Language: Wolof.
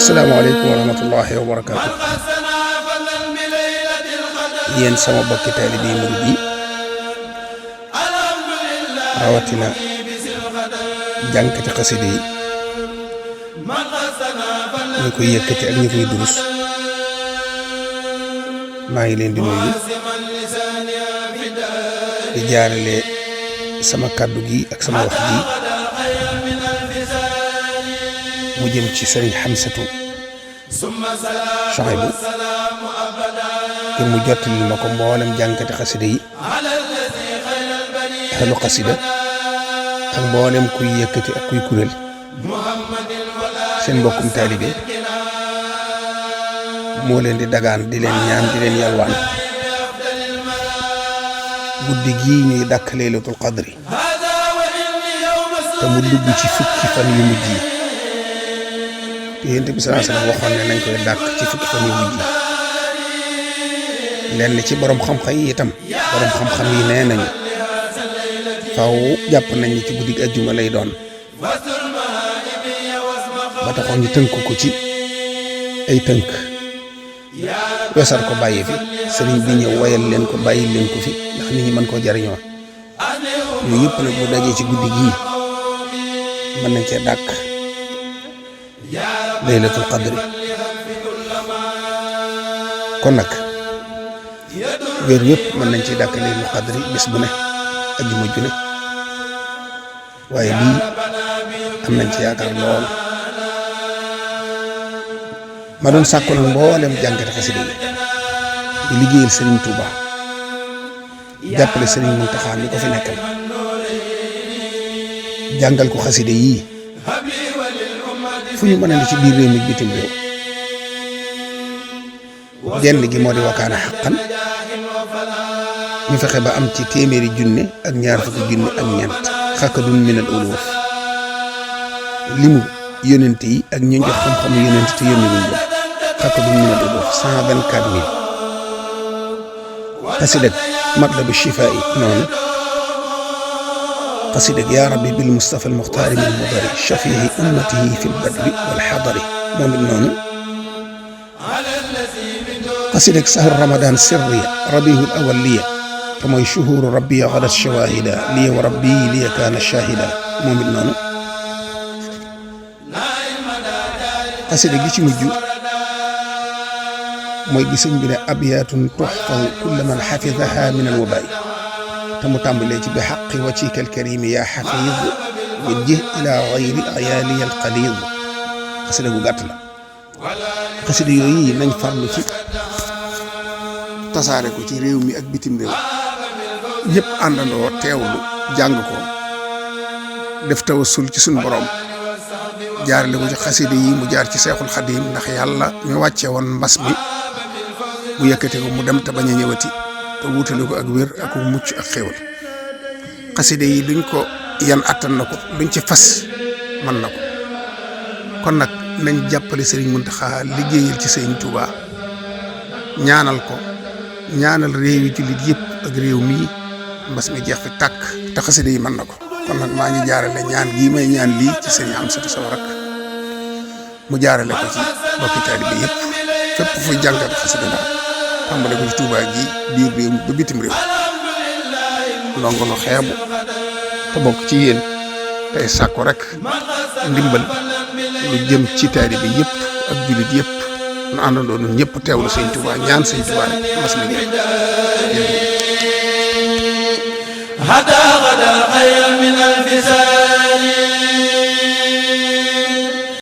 asalaamaaleykum wa rahmatullahi wa barakaatu. Yéen sama bokki taalibe yi murid yi rawatina jànkati xasida yi ñu koy yëkkati ak ñu koy durus maa ngi leen di nuyu di jaarale sama kàddu gi ak sama wax gi mu jëm ci sëriñ Xamsatu Sohaybu ngir mu jottali ma ko mboolem jànkati xasida yi ahlu xasida ak mboolem kuy yëkkati ak kuy kuréel seen mbokkum taalibe moo leen di dagaan di leen ñaan di leen yalwaan guddi gii ñuy dàkk laylatul qadri te mu dugg ci fukki fan yu mujj yi te Yonent bi sallallahu alayhi wasallam waxoon ne nañ koy dàkk ci fukki fan yu mujj yi lenn ci borom xam-xam yi itam borom xam-xam yi nee nañu faw jàpp nañ ni ci guddi ajjuma lay doon ba taxoon ñu tënk ko ci ay tënk weesal ko bàyyi fi sëriñ bi ñëw wayal leen ko bàyyi leen ko fi ndax nit ñi mën koo jariñoo yooyu yëpp nag bu dajee ci guddi gii mën nañ cee dàkk laylatul qadri kon nag weer yëpp mën nañ ci dàkk laylatul qadri bis bu ne ajjuma ju ne waaye lii am nañ ci yaakaar lool ma doon sàkku nag mboolem jànkati xasida yi di liggéeyal Serigne Touba jàppale Serigne Mountakha mi ko fi nekkal jàngal ko xasida yii fu ñu mën a ne ci biir réew mi bitim réew genn gi moo di wakaana xaqan ñu fexe ba am ci téeméeri junne ak ñaar fukki junne ak ñeent xakkadun minal uluf limu yonent yi ak ñu jox xam-xamu yonent te yónni wuñ leen xakkadun minal uluf 124 000 xasida matlabu shifaa yi noonu xasida yaa rabbi bil mustafa al muxtaari min mudari shafihi ummatihi fi l badri wal xadari moom it noonu xasida sahru ramadan sirriya rabihul awal liya te mooy shuhuru rabbiya gadat shawahida liya wa rabbi liya kaana shahida moom it noonu xasida gi ci mujj mooy gi sëñ bi ne abyaatun tuxfadu kulla man xafidaha min alwabaay te mu tàmbalee ci bi xaqi wajhika alkarimi yaa xafiid wajjih ila gayri ayaaliya alqaliid xasida gu gàtt la xasida yooyu nañ farlu ci tasaare ko ci réew mi ak bitim réew ñëpp àndandoo teewlu jàng ko def tawassul ci suñu borom jaarale ko ci xasida yi mu jaar ci seexul xadim ndax yàlla mi wàcce woon mbas mi mu yëkkate ko mu dem te bañ a ñëwati te wuutale ko ak wér ak mucc ak xéwal xasida yi duñ ko yan attan na ko duñ ci fas mën na ko kon nag nañ jàppale Serigne Mountakha liggéeyal ci Serigne Touba ñaanal ko ñaanal réew yi jullit yëpp ak réew mii mbas mi jeex fi tàkk te xasida yi mën na ko kon nag maa ngi jaarale ñaan gii may ñaan lii ci Serigne Amsatou Sow rek mu jaarale ko ci bokki taalibe yëpp fépp fuy jàngat xasida ndax tàmbale ko ci Touba gi biir réew ba bitim réew ndongo lu xeebu te bokk ci yéen tey sàkku rek ndimbal lu jëm ci taalibe yëpp ak jullit yëpp nu àndandoo ñun ñëpp teewlu Sëñ Touba ñaan Sëñ Touba rek mas mi